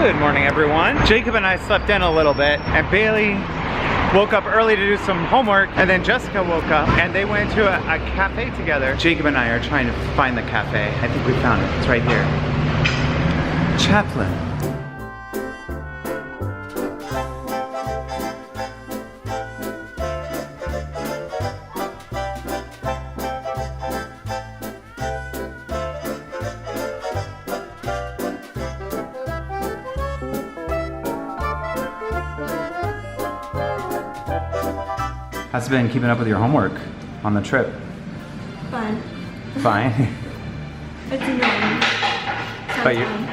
Good morning, everyone. Jacob and I slept in a little bit, and Bailey woke up early to do some homework, and then Jessica woke up and they went to a cafe together. Jacob and I are trying to find the cafe. I think we found it. It's right here. Chaplin. How's it been keeping up with your homework on the trip? Fine. Fine? It's annoying.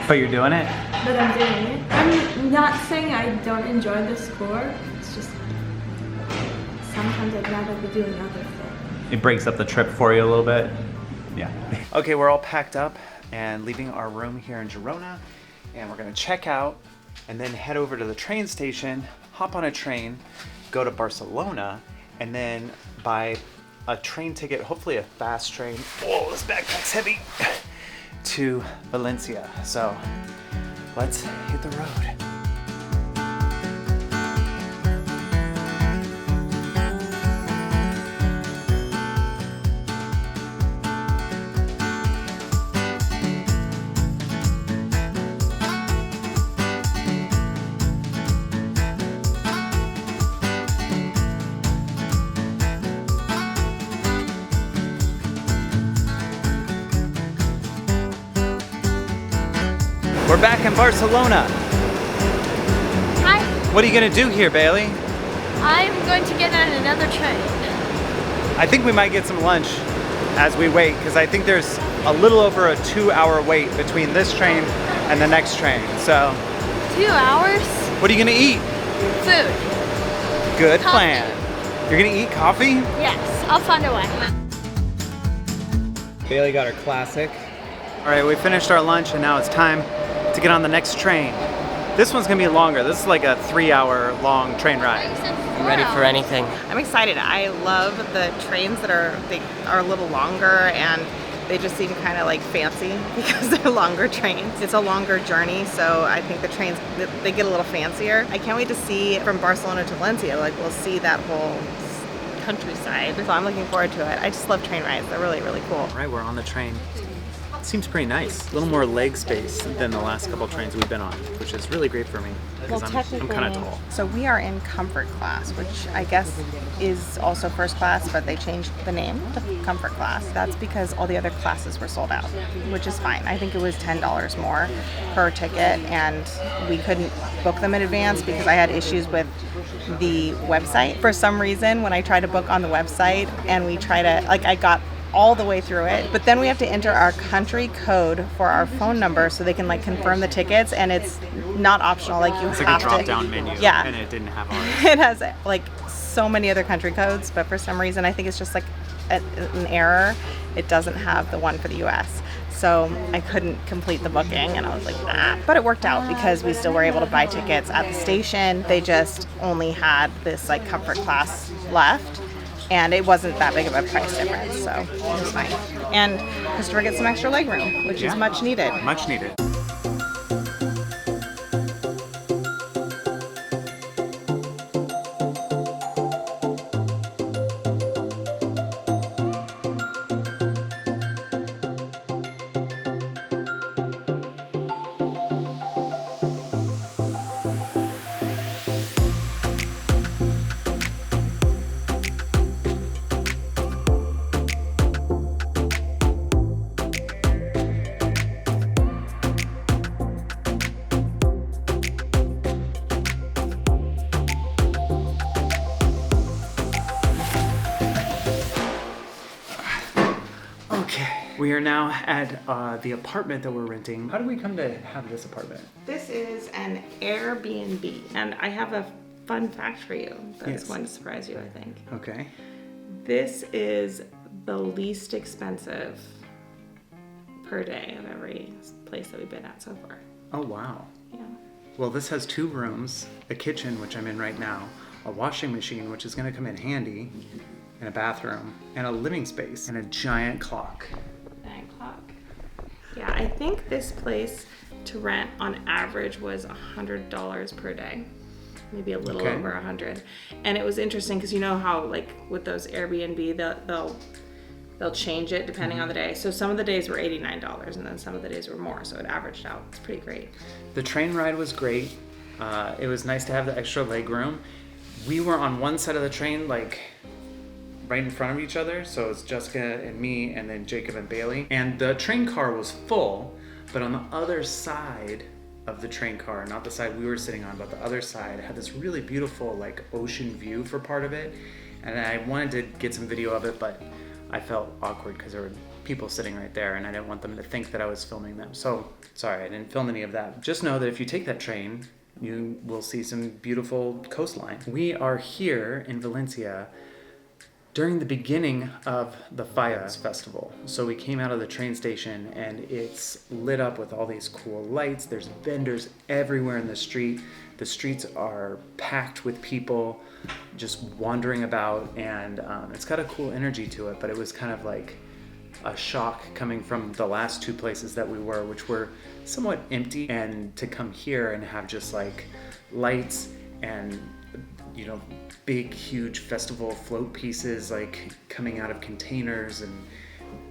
But you're doing it? But I'm doing it. I'm not saying I don't enjoy the score. It's just sometimes I'd rather be doing other things. It breaks up the trip for you a little bit? Yeah. Okay, we're all packed up and leaving our room here in Girona, and we're gonna check out and then head over to the train station, hop on a train, go to Barcelona, and then buy a train ticket, hopefully a fast train. Whoa, this backpack's heavy. To Valencia. So let's hit the road. We're back in Barcelona. Hi. What are you gonna do here, Bailey? I'm going to get on another train. I think we might get some lunch as we wait, because I think there's a little over a 2-hour wait between this train and the next train. So 2 hours? what are you gonna eat? Food. Good Coffee. plan. You're gonna eat coffee? Yes, I'll find a way. Bailey got her classic. All right, we finished our lunch and now it's time to get on the next train. This one's gonna be longer. This is like a 3-hour long train ride. I'm ready for anything. I'm excited. I love the trains that are a little longer, and they just seem kind of like fancy because they're longer trains. It's a longer journey, so I think the trains, they get a little fancier. I can't wait to see from Barcelona to Valencia. Like, we'll see that whole countryside. So I'm looking forward to it. I just love train rides. They're really, really cool. All right, we're on the train. Seems pretty nice. A little more leg space than the last couple trains we've been on, which is really great for me because I'm kind of tall. So we are in comfort class, which I guess is also first class, but they changed the name to comfort class. That's because all the other classes were sold out, which is fine. I think it was $10 more per ticket, and we couldn't book them in advance because I had issues with the website. For some reason, when I tried to book on the website and we try to, like, I got all the way through it, but then we have to enter our country code for our phone number so they can like confirm the tickets, and it's not optional. Like, you It's have like a to. drop-down menu, Yeah. and it didn't have ours. It has like so many other country codes, but for some reason I think it's just like an error. It doesn't have the one for the US. So I couldn't complete the booking, and I was like, nah. But it worked out because we still were able to buy tickets at the station. They just only had this like comfort class left, and it wasn't that big of a price difference, so it was fine. And Christopher gets some extra leg room, which is much needed. Much needed. We are now at the apartment that we're renting. How did we come to have this apartment? This is an Airbnb, and I have a fun fact for you that's going to surprise you, I think. Okay. This is the least expensive per day of every place that we've been at so far. Oh, wow. Yeah. Well, this has 2 rooms, a kitchen, which I'm in right now, a washing machine, which is going to come in handy, and a bathroom, and a living space, and a giant clock. Giant clock. Yeah, I think this place to rent on average was $100 per day, maybe a little over 100. And it was interesting because you know how like with those Airbnb, they'll change it depending on the day. So some of the days were $89 and then some of the days were more. So it averaged out. It's pretty great. The train ride was great. It was nice to have the extra leg room. We were on one side of the train, like right in front of each other. So it was Jessica and me and then Jacob and Bailey. And the train car was full, but on the other side of the train car, not the side we were sitting on, but the other side, had this really beautiful like ocean view for part of it. And I wanted to get some video of it, but I felt awkward because there were people sitting right there and I didn't want them to think that I was filming them. So sorry, I didn't film any of that. Just know that if you take that train, you will see some beautiful coastline. We are here in Valencia during the beginning of the Fires Festival. So we came out of the train station and it's lit up with all these cool lights. There's vendors everywhere in the street. The streets are packed with people just wandering about, and it's got a cool energy to it, but it was kind of like a shock coming from the last two places that we were, which were somewhat empty, and to come here and have just like lights and, you know, big, huge festival float pieces like coming out of containers and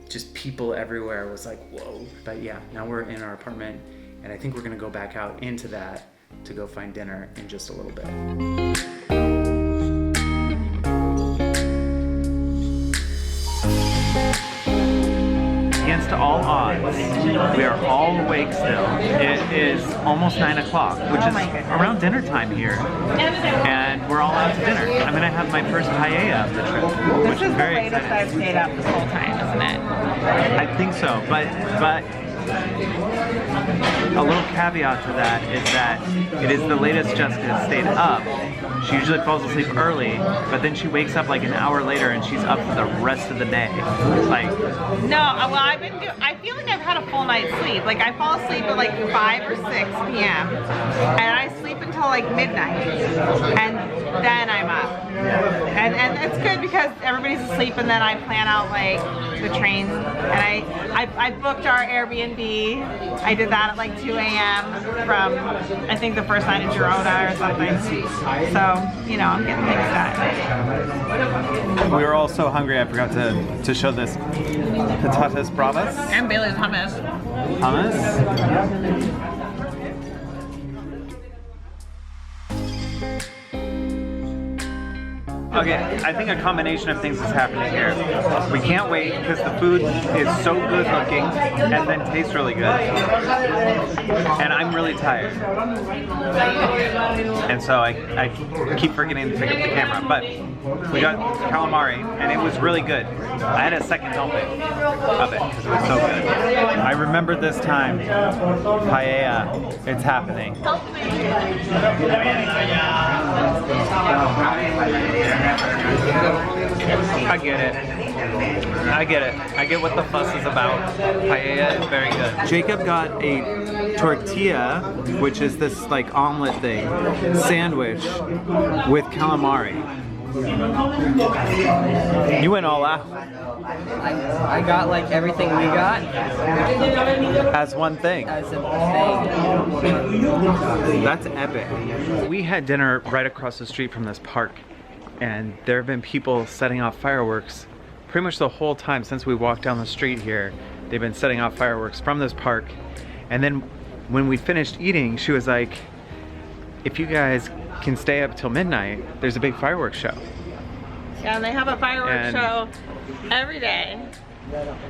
just people everywhere was like, whoa. But yeah, now we're in our apartment and I think we're gonna go back out into that to go find dinner in just a little bit. Against all odds, we are all awake still. It is almost 9 o'clock, which is around dinner time here. And we're all out to dinner. I'm gonna have my first paella of the trip, which is very exciting. This is the latest I've stayed up this whole time, isn't it? I think so, but a little caveat to that is that it is the latest Jessica has stayed up. She usually falls asleep early, but then she wakes up like an hour later and she's up for the rest of the day. Like, no, well, I feel like I've had a full night's sleep. Like I fall asleep at like 5 or 6 p.m. and I sleep until like midnight, and then I'm up. And it's good because everybody's asleep, and then I plan out like the train, and I booked our Airbnb. I did that at like 2 a.m. from I think the first night in Girona or something. So, you know, I'm getting things done. we were all so hungry I forgot to show this patatas bravas. And Bailey's hummus. Hummus? Okay, I think a combination of things is happening here. We can't wait because the food is so good looking and then tastes really good. And I'm really tired. And so I keep forgetting to pick up the camera. But we got calamari and it was really good. I had a second helping of it because it was so good. I remember this time. Paella, it's happening. I get it. I get what the fuss is about. Paella is very good. Jacob got a tortilla, which is this like omelet thing, sandwich with calamari. You went all out. I got like everything we got. As one thing. As a thing. That's epic. We had dinner right across the street from this park, and there have been people setting off fireworks pretty much the whole time since we walked down the street here. They've been setting off fireworks from this park. And then when we finished eating, she was like, if you guys can stay up till midnight, there's a big fireworks show. Yeah, and they have a fireworks show every day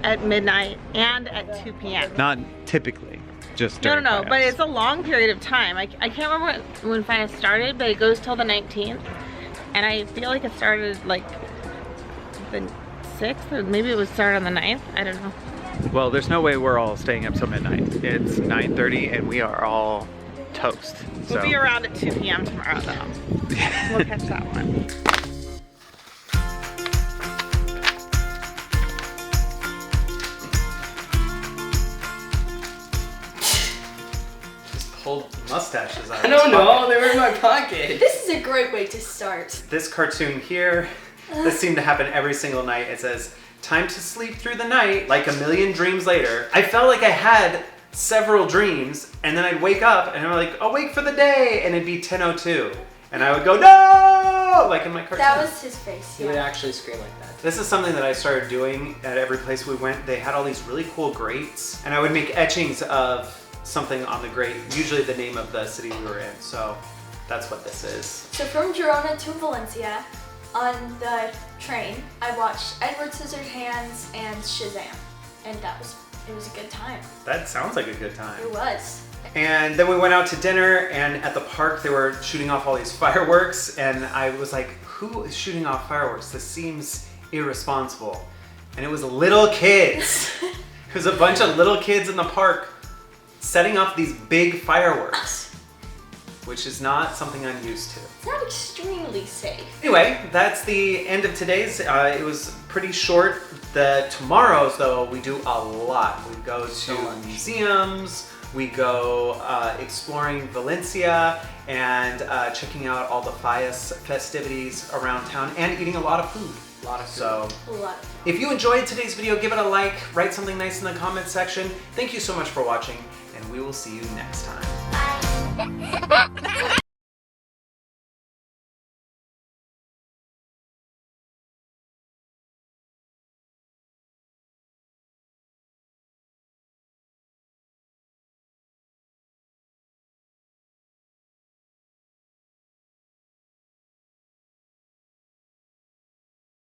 at midnight and at 2 p.m. Not typically, just during No, Fires. but it's a long period of time. I can't remember when Fires started, but it goes till the 19th. And I feel like it started like the 6th, or maybe it was started on the 9th. I don't know. Well, there's no way we're all staying up till midnight. It's 9:30 and we are all toast. We'll be around at 2 p.m. tomorrow though. We'll catch that one. Just pulled mustaches out. I don't know, they were in my pocket. This is a great way to start. This cartoon here, this seemed to happen every single night. It says, time to sleep through the night, like a million dreams later. I felt like I had several dreams, and then I'd wake up and I'm like, awake for the day, and it'd be 10:02. And I would go, no! Like in my cartoon. That was his face. He would actually scream like that. This is something that I started doing at every place we went. They had all these really cool grates, and I would make etchings of something on the grate, usually the name of the city we were in. So that's what this is. So from Girona to Valencia, on the train, I watched Edward Scissorhands and Shazam, and it was a good time. That sounds like a good time. It was. And then we went out to dinner, and at the park they were shooting off all these fireworks, and I was like, who is shooting off fireworks? This seems irresponsible. And it was little kids. It was a bunch of little kids in the park setting off these big fireworks, which is not something I'm used to. It's not extremely safe. Anyway, that's the end of today's. It was pretty short. The tomorrows, though, we do a lot. We go to museums, we go exploring Valencia, and checking out all the festivities around town, and eating a lot of food. A lot of food. So, A lot. if you enjoyed today's video, give it a like, write something nice in the comment section. Thank you so much for watching, and we will see you next time. Bye.